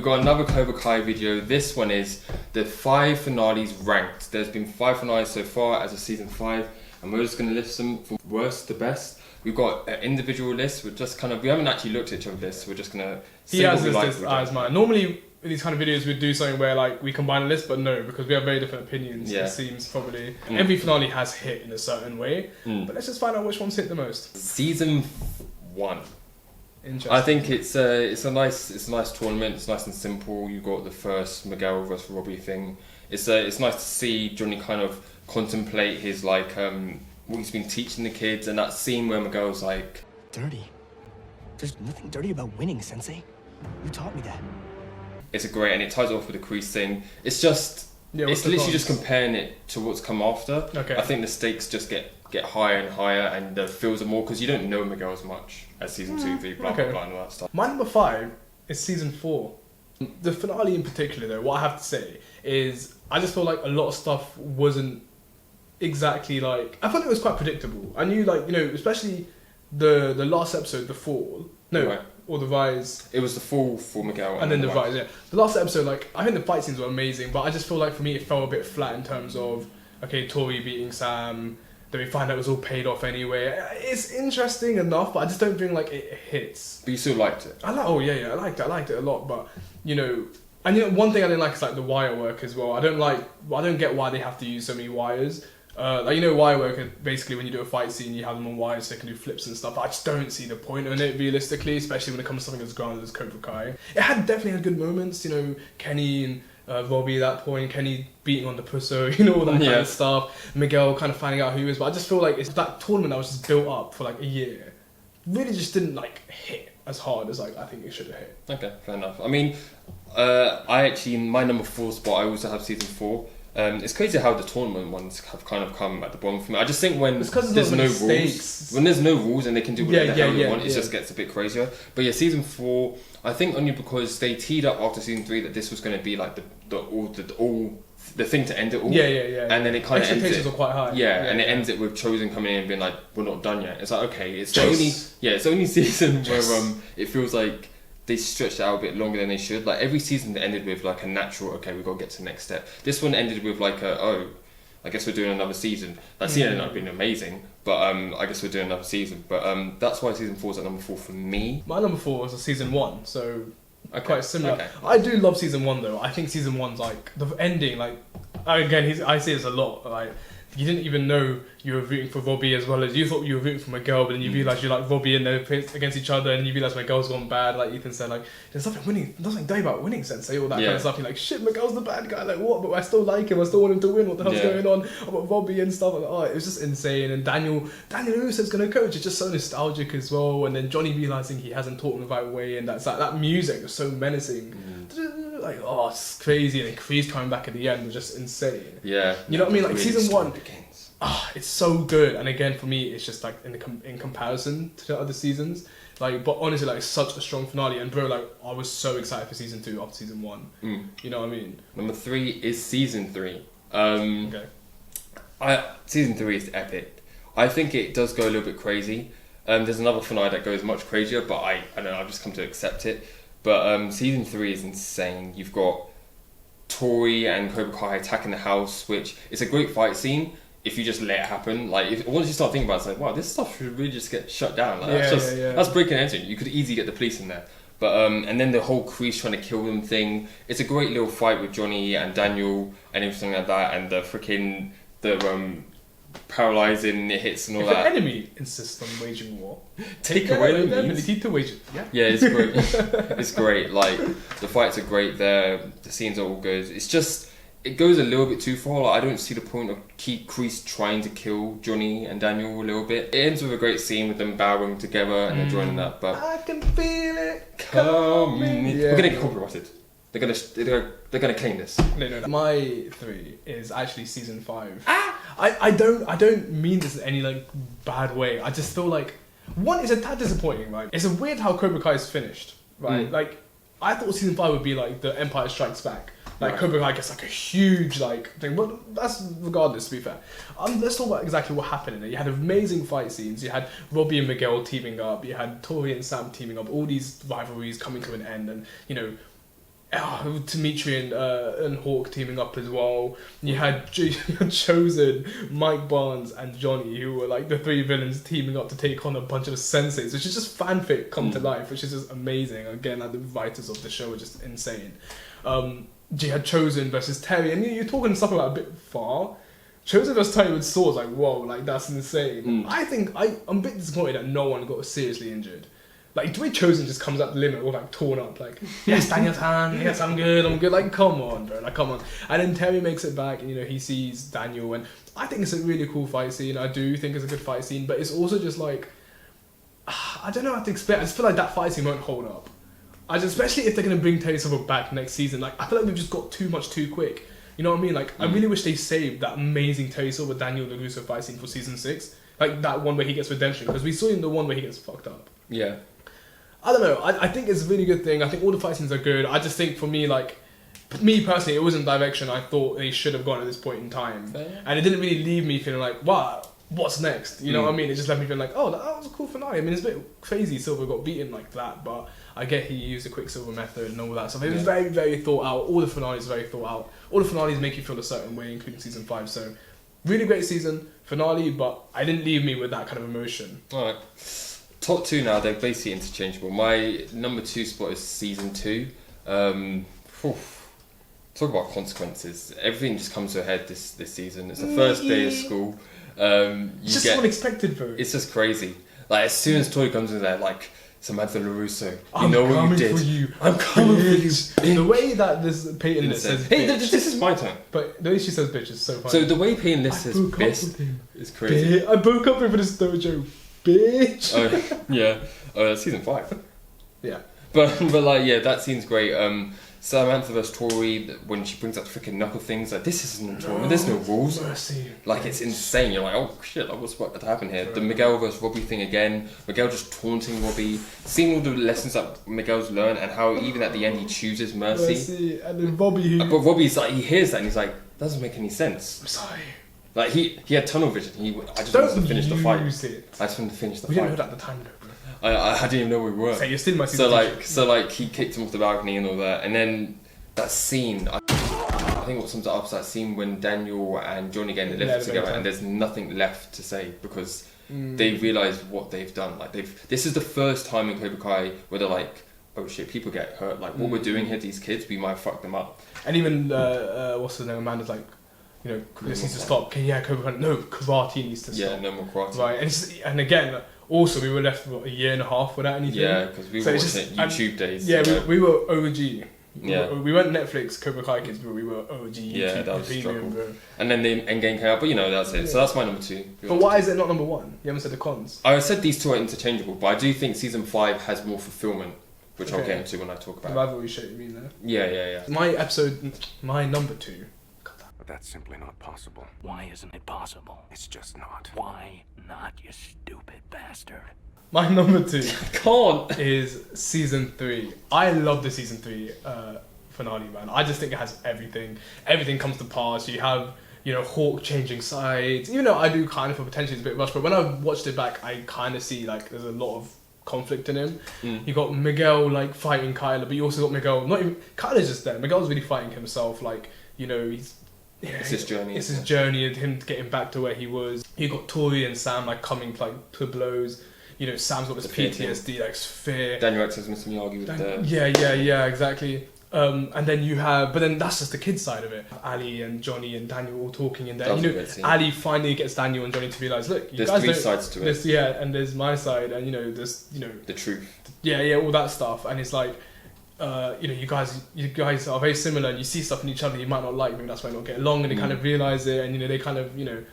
we've got another Cobra Kai video. This one is the 5 finales ranked. There's been 5 finales so far as of season 5, and we're just going to list them from worst to best. We've got an individual list. We haven't actually looked at each other's lists. We're just going to see what we like. He has this as mine. Normally, in these kind of videos, we'd do something where like we combine a list, but no, because we have very different opinions. It seems probably every finale has hit in a certain way. But let's just find out which ones hit the most. Season 1. Interesting. I think it's a nice tournament. It's nice and simple. You got the first Miguel versus Robbie thing. It's nice to see Johnny kind of contemplate his like what he's been teaching the kids, and that scene where Miguel's like, "Dirty? There's nothing dirty about winning, Sensei. You taught me that." It's great, and it ties off with the crease thing. It's just it's literally just comparing it to what's come after. Okay. I think the stakes just get higher and higher, and the feels are more because you don't know Miguel as much as season 2, 3, blah blah blah, and all that stuff. My number 5 is season 4. The finale in particular, though, what I have to say is I just feel like a lot of stuff wasn't exactly like. I thought it was quite predictable. I knew, like, you know, especially the last episode, the fall. No. Right. Or the rise. It was the fall for Miguel. And then the rise, yeah. The last episode, like, I think the fight scenes were amazing, but I just feel like for me it fell a bit flat in terms of, okay, Tori beating Sam, then we find out it was all paid off anyway. It's interesting enough, but I just don't think, like, it hits. But you still liked it? I liked it a lot, but, you know, and you know, one thing I didn't like is, like, the wire work as well. I don't get why they have to use so many wires. Like, you know, wire work, basically when you do a fight scene, you have them on wires so they can do flips and stuff. I just don't see the point in it, realistically, especially when it comes to something as grounded as Cobra Kai. It definitely had good moments, you know, Kenny and Robbie at that point, Kenny beating on the pusso, you know, all that kind of stuff. Miguel kind of finding out who he is, but I just feel like it's that tournament that was just built up for like a year really just didn't like hit as hard as like I think it should have hit. Okay, fair enough. I mean, my number 4 spot, I also have season 4. It's crazy how the tournament ones have kind of come at the bottom for me. I just think when there's no rules and they can do whatever the hell they want, it just gets a bit crazier. But yeah, season 4, I think only because they teed up after season 3 that this was going to be like the thing to end it all. And then it kind of ends it. Expectations are quite high. It ends it with Chosen coming in and being like, "We're not done yet." It's like, okay, it's only season where it feels like they stretched it out a bit longer than they should. Like every season ended with like a natural, okay, we've got to get to the next step. This one ended with like I guess we're doing another season. That season ended up being amazing, but I guess we're doing another season. But that's why season 4 is at number 4 for me. My number 4 was a season 1, so quite similar. Okay. I do love season 1 though. I think season 1's like the ending. Like again, I say this a lot. Like you didn't even know you were rooting for Robbie as well as you thought you were rooting for Miguel, but then you realise you like Robbie and they're against each other, and you realise Miguel's gone bad. Like Ethan said, like there's nothing dirty about winning, Sensei, all that kind of stuff. You're like, shit, Miguel's the bad guy. Like what? But I still like him. I still want him to win. What the hell's going on? About Robbie and stuff. Like, it was just insane. And Daniel Russo's gonna coach. It's just so nostalgic as well. And then Johnny realising he hasn't taught him the right way, and that's like that music was so menacing. Like it's crazy, and then Kreese coming back at the end was just insane. Yeah, you know what I mean? Like really season 1, it's so good. And again, for me, it's just like in comparison to the other seasons. Like, but honestly, like it's such a strong finale. And bro, like I was so excited for season 2 after season 1. You know what I mean? Number 3 is season 3. Okay. Season 3 is epic. I think it does go a little bit crazy. There's another finale that goes much crazier, but I don't know. I've just come to accept it. But season 3 is insane. You've got Tori and Cobra Kai attacking the house, which is a great fight scene if you just let it happen. Like once you start thinking about it, it's like, wow, this stuff should really just get shut down. Like, that's breaking entry. You could easily get the police in there. But and then the whole Kreese trying to kill them thing. It's a great little fight with Johnny and Daniel and everything like that, and the paralyzing hits and all that. If an enemy insists on waging war, take away the ability to wage it. Yeah, it's great. It's great. Like the fights are great there. The scenes are all good. It's just it goes a little bit too far. Like, I don't see the point of Kreese trying to kill Johnny and Daniel a little bit. It ends with a great scene with them bowing together and they're joining that. But I can feel it coming. We're gonna get copyrighted. They're gonna claim this. No. My 3 is actually season 5. I don't mean this in any like bad way. I just feel like one is a tad disappointing, right? It's a weird how Cobra Kai is finished, right? Like I thought season 5 would be like the Empire Strikes Back. Like Cobra Kai gets like a huge like thing, but that's regardless. To be fair, let's talk about exactly what happened in it. You had amazing fight scenes. You had Robbie and Miguel teaming up. You had Tori and Sam teaming up. All these rivalries coming to an end, and you know, Dimitri and Hawk teaming up as well. You had Chosen, Mike Barnes, and Johnny, who were like the three villains teaming up to take on a bunch of senseis, which is just fanfic come to life, which is just amazing. Again, like the writers of the show are just insane. You had Chosen versus Terry, and you're talking stuff about a bit far. Chosen versus Terry with swords, like whoa, like that's insane. I think I'm a bit disappointed that no one got seriously injured. Like, the way Chosen just comes up the limit all, like, torn up. Like, yes, Daniel's hand. Yes, I'm good. Like, come on, bro. Like, come on. And then Terry makes it back, and, you know, he sees Daniel. And I think it's a really cool fight scene. I do think it's a good fight scene. But it's also just, like, I don't know how to explain. I just feel like that fight scene won't hold up. Especially if they're going to bring Terry Silver back next season. Like, I feel like we've just got too much too quick. You know what I mean? Like, I really wish they saved that amazing Terry Silver, Daniel LaRusso fight scene for season 6. Like, that one where he gets redemption. Because we saw in the one where he gets fucked up. Yeah. I don't know. I think it's a really good thing. I think all the fight scenes are good. I just think for me, like, me personally, it wasn't direction I thought they should have gone at this point in time. Fair. And it didn't really leave me feeling like, wow, what's next? You know what I mean? It just left me feeling like, oh, that was a cool finale. I mean, it's a bit crazy Silver got beaten like that, but I get he used the Quicksilver method and all that stuff. It was very, very thought out. All the finales are very thought out. All the finales make you feel a certain way, including season 5. So, really great season, finale, but it didn't leave me with that kind of emotion. Alright. Top 2 now, they're basically interchangeable. My number 2 spot is season 2. Talk about consequences. Everything just comes to a head this season. It's the first day of school. It's just unexpected, bro. It's just crazy. Like, as soon as Tori comes in there, like, Samantha LaRusso, you know what you did. For you. I'm coming for you. The way that this Peyton List says hey, bitch, this is my turn. But the way she says bitch is so funny. So the way Peyton List says bitch is crazy. I broke up with this dojo. Bitch. That's season 5. Yeah. But like, yeah, that scene's great. Samantha vs Tori, when she brings up freaking knuckle things, like, this isn't a tournament, there's no rules. Mercy. Like, it's insane. You're like, oh shit, like, what's about to happen here? The Miguel vs Robbie thing again, Miguel just taunting Robbie, seeing all the lessons that Miguel's learned, and how even at the end he chooses mercy. And then Robbie, but Robbie's like, he hears that and he's like, doesn't make any sense. I'm sorry. Like, he had tunnel vision. I just wanted to finish the fight. I just wanted to finish the fight. We didn't know that at the time, though, bro. I didn't even know where we were. So you're still my so he kicked him off the balcony and all that, and then that scene. I think what sums it up is that scene when Daniel and Johnny get in the lift together, and there's nothing left to say because they realise what they've done. Like this is the first time in Cobra Kai where they're like, oh shit, people get hurt. Like what we're doing here, these kids, we might fuck them up. And even what's the name? Amanda's like, you know, this needs to stop. Okay, yeah, Cobra Kai. No, karate needs to stop. Yeah, no more karate. Right, and again, also we were left for a year and a half without anything. Yeah, because we were watching YouTube days. Yeah, we were OG. Yeah, we weren't Netflix Cobra Kai kids, but we were OG. Yeah, that was a struggle. Bro. And then the Endgame came out, but you know that's it. So that's my number 2. But why is it not number 1? You haven't said the cons. I said these two are interchangeable, but I do think season 5 has more fulfillment, which I'll get into when I talk about. The rivalry shit, you mean there? Yeah. My number 2. But that's simply not possible. Why isn't it possible? It's just not. Why not, you stupid bastard? My number 2 can't is season 3. I love the season 3 finale, man. I just think it has everything. Everything comes to pass. You have, you know, Hawk changing sides. Even though I do kind of feel potentially it's a bit rushed, but when I watched it back, I kind of see like there's a lot of conflict in him. You got Miguel like fighting Kyler, but you also got Miguel. Not even Kyler's just there. Miguel's really fighting himself. Like, you know, he's. Yeah, it's his journey. It's his journey and him getting back to where he was. You got Tori and Sam like coming like to blows. You know, Sam's got this PTSD, like fear. Daniel X has Mr. Miyagi with the... Yeah, exactly. And then you have... But then that's just the kid's side of it. Ali and Johnny and Daniel all talking in there. You know, Ali finally gets Daniel and Johnny to realise, look, you there's guys 3 sides to it. Yeah, and there's my side and, you know, there's, you know... The truth. Yeah, all that stuff. And it's like, you know, you guys are very similar and you see stuff in each other you might not like, maybe that's why you don't get along, and they kind of realise it, and, you know, they kind of, you know,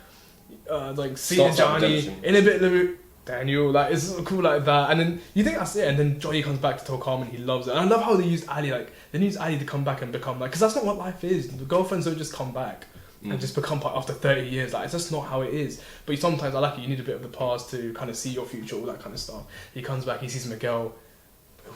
like, see Johnny in a bit of the... Daniel, like, it's cool like that, and then you think that's it, and then Johnny comes back to talk calm and he loves it. And I love how they used Ali, like, they used Ali to come back and become like, because that's not what life is. The girlfriends don't just come back and just become part after 30 years. Like, it's just not how it is. But sometimes I like it, you need a bit of the past to kind of see your future, all that kind of stuff. He comes back, he sees Miguel,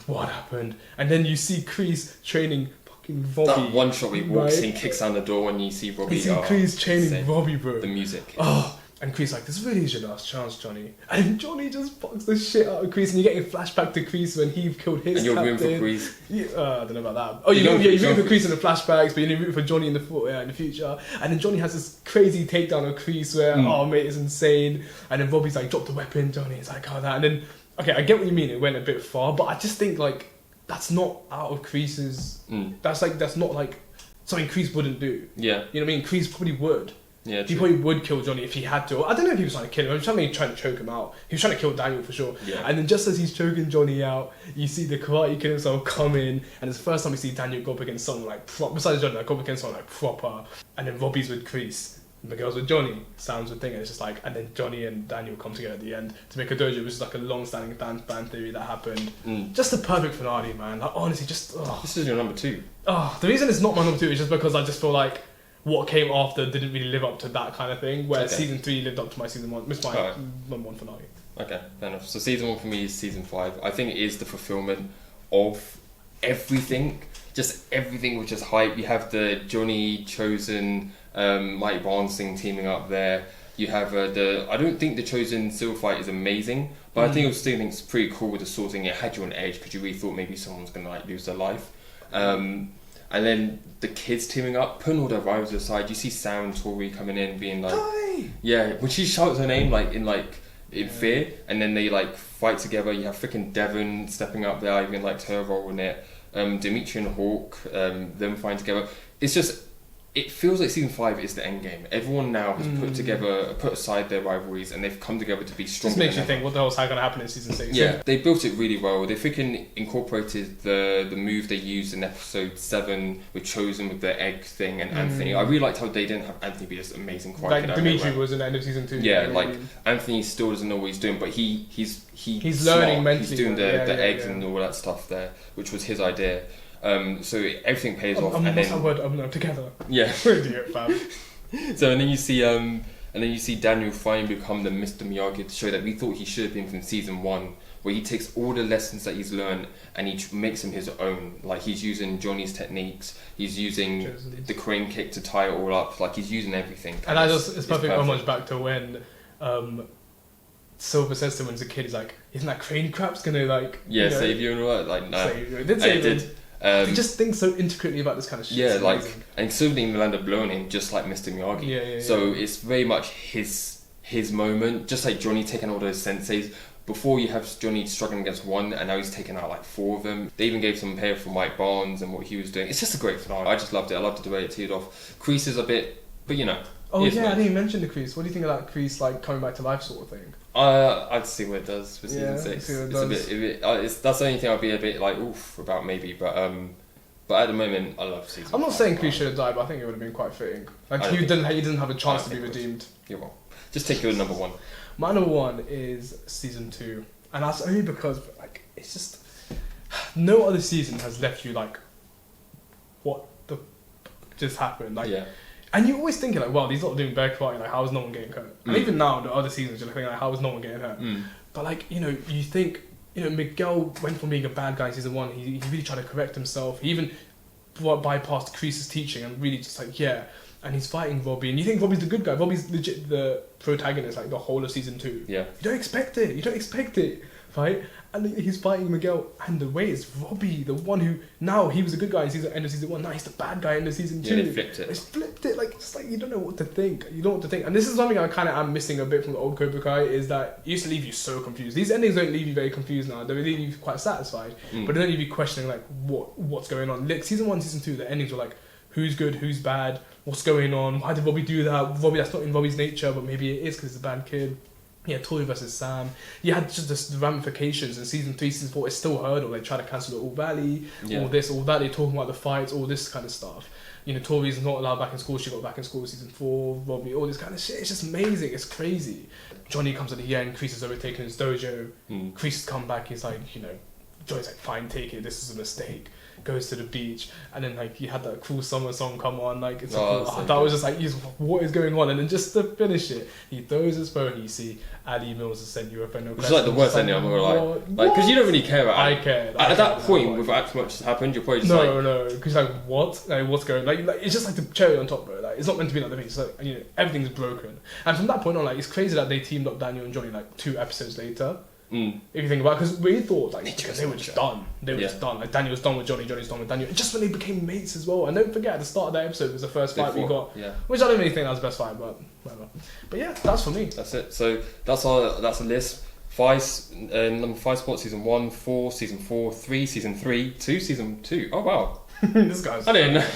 what happened? And then you see Kreese training fucking Robbie. That one shot where he walks in, kicks down the door, and you see Robbie. You see Kreese training Robbie, bro. The music. Oh. And Kreese like, this really is your last chance, Johnny. And Johnny just fucks the shit out of Kreese, and you get a flashback to Kreese when he killed his and you're captain. rooting for Kreese. I don't know about that. Oh, you're rooting for Kreese in the flashbacks, but you're rooting for Johnny in the future. And then Johnny has this crazy takedown of Kreese where, oh mate, it's insane. And then Robbie's like, drop the weapon. Johnny's like, oh that. And then, okay, I get what you mean. It went a bit far, but I just think like that's not out of Kreese's. That's not like something Kreese wouldn't do. Yeah. You know what I mean? Kreese probably would. Yeah, he probably would kill Johnny if he had to. I don't know if he was trying to kill him. He was trying to choke him out. He was trying to kill Daniel for sure. Yeah. And then just as he's choking Johnny out, you see the Karate Kid himself come in, and it's the first time we see Daniel go up against someone like besides Johnny, like go up against someone like proper. And then Robbie's with Kreese, Miguel's with Johnny. Sam's with thing, and it's just like, and then Johnny and Daniel come together at the end to make a dojo, which is like a long-standing fan theory that happened. Just the perfect finale, man. Like honestly, just. This is your number 2. The reason it's not my number 2 is just because I just feel like what came after didn't really live up to that kind of thing, where season 3 lived up to my season 1. It's my number 1 finale. Okay, fair enough. So season 1 for me is season 5. I think it is the fulfillment of everything. Just everything was just hype. You have the Johnny Chosen, Mike Barnes thing teaming up there. You have I don't think the Chosen Silver fight is amazing, but I think it's pretty cool with the sword thing. It had you on edge because you really thought maybe someone's gonna like lose their life. And then the kids teaming up, putting all their rivals aside, you see Sam and Tori coming in, being like, "Hi!" Yeah, when she shouts her name in fear, and then they like fight together. You have freaking Devon stepping up there, even like her role in it. Dimitri and Hawk, them fighting together. It's just, it feels like season 5 is the end game. Everyone now has put aside their rivalries, and they've come together to be stronger. Just makes you think, what the hell's going to happen in season 6? Yeah, they built it really well. They freaking incorporated the move they used in episode 7 with Chosen with the egg thing and Anthony. I really liked how they didn't have Anthony be this amazing fighter. Like Dimitri was in the end of season 2. Yeah, like Anthony still doesn't know what he's doing, but he's learning mentally. He's doing the eggs and all that stuff there, which was his idea. So everything pays off. And what's that word? Together. Yeah. Idiot, fam. So and then you see Daniel finally become the Mr. Miyagi, to show that we thought he should have been from season 1, where he takes all the lessons that he's learned and he makes them his own. Like he's using Johnny's techniques, he's using the crane kick to tie it all up. Like he's using everything. And it's perfect homage back to when Silver says to him as a kid, he's like, "Isn't that crane crap's gonna like save you and all that?" Like no, save you. It did save him. He just thinks so intricately about this kind of shit. Yeah, like, and Silver didn't land up blowing him, just like Mr. Miyagi. Yeah. So it's very much his moment, just like Johnny taking all those senseis. Before you have Johnny struggling against one, and now he's taken out like 4 of them. They even gave some pay for Mike Barnes and what he was doing. It's just a great finale. I just loved it. I loved the way it teed off. Kreese is a bit, but you know. Oh yeah, I didn't even mention the Kreese. What do you think of that Kreese like coming back to life sort of thing? I'd see what it does for season 6. It's a bit. That's the only thing I'd be a bit like oof about maybe, but at the moment I love season. I'm not saying Kreese should have died, but I think it would have been quite fitting. Like he didn't have a chance to be redeemed. You're wrong. Just take your number 1. My number 1 is season 2, and that's only because like it's just no other season has left you like what the just happened. Like And you're always thinking like, wow, these lot are doing bare karate, like how is no one getting hurt? And even now, the other seasons, you're thinking like, how is no one getting hurt? But like, you think, Miguel went from being a bad guy in season 1, he really tried to correct himself. He even bypassed Kreese's teaching and really just like, and he's fighting Robbie, and you think Robbie's the good guy. Robbie's legit the protagonist, like the whole of season 2. Yeah. You don't expect it, right? And he's fighting Miguel, and the way it's Robbie, the one who now he was a good guy in end of season 1. Now he's the bad guy in season 2. Yeah, they flipped it. It's flipped it, like just like you don't know what to think. And this is something I kind of am missing a bit from the old Cobra Kai, is that it used to leave you so confused. These endings don't leave you very confused now. They leave you quite satisfied, but they don't leave you questioning like what's going on. Like season 1, season 2, the endings were like, who's good, who's bad, what's going on, why did Robbie do that? Robbie, that's not in Robbie's nature, but maybe it is because he's a bad kid. Yeah, Tori versus Sam. You had just the ramifications in season 3, season 4. It's still Hurdle. They try to cancel the All Valley, all this, all that. They're talking about the fights, all this kind of stuff. Tori's not allowed back in school. She got back in school in season 4. Robbie, all this kind of shit. It's just amazing. It's crazy. Johnny comes at the end. Kreese has overtaken his dojo. Kreese has come back. He's like, Joy's like, fine, take it, this is a mistake. Goes to the beach, and then like you had that cool summer song come on, like it's that was just like, what is going on? And then just to finish it, he throws his phone. You see Ali Mills has sent you a friend request. It's like the worst ending I'm gonna like, because you don't really care about it. I care. At that point, without too much has happened, you're probably just no, because like what? Like what's going? Like it's just like the cherry on top, bro. Like it's not meant to be like the thing. It's like, you know, everything's broken. And from that point on, like it's crazy that they teamed up Daniel and Johnny like 2 episodes later. If you think about it, because we thought like they were just done. They were just done. Like Daniel's done with Johnny, Johnny's done with Daniel. And just when they became mates as well. And don't forget, at the start of that episode was the first fight we got, which I don't really think that was the best fight, but whatever. But yeah, that's for me. That's it. So that's a list. Number 5 spot, season 1, 4, season 4, 3, season 3, 2, season 2. Oh wow. This guy's. I didn't know.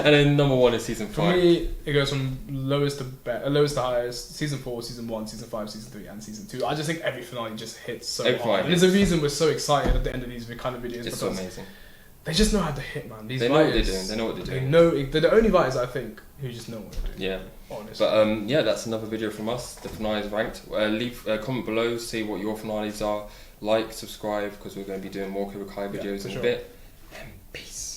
And then number 1 is season 5. For me, it goes from lowest to highest. Season 4, season 1, season 5, season 3, and season 2. I just think every finale just hits so hard. And there's a reason we're so excited at the end of these kind of videos. It's so amazing. They just know how to hit, man. They know what they're doing. They know what they're doing. They're the only writers, I think, who just know what they're doing. Yeah. Honestly. But yeah, that's another video from us. The finales ranked. Leave a comment below, see what your finales are. Like, subscribe, because we're going to be doing more Cobra Kai videos in a bit. And peace.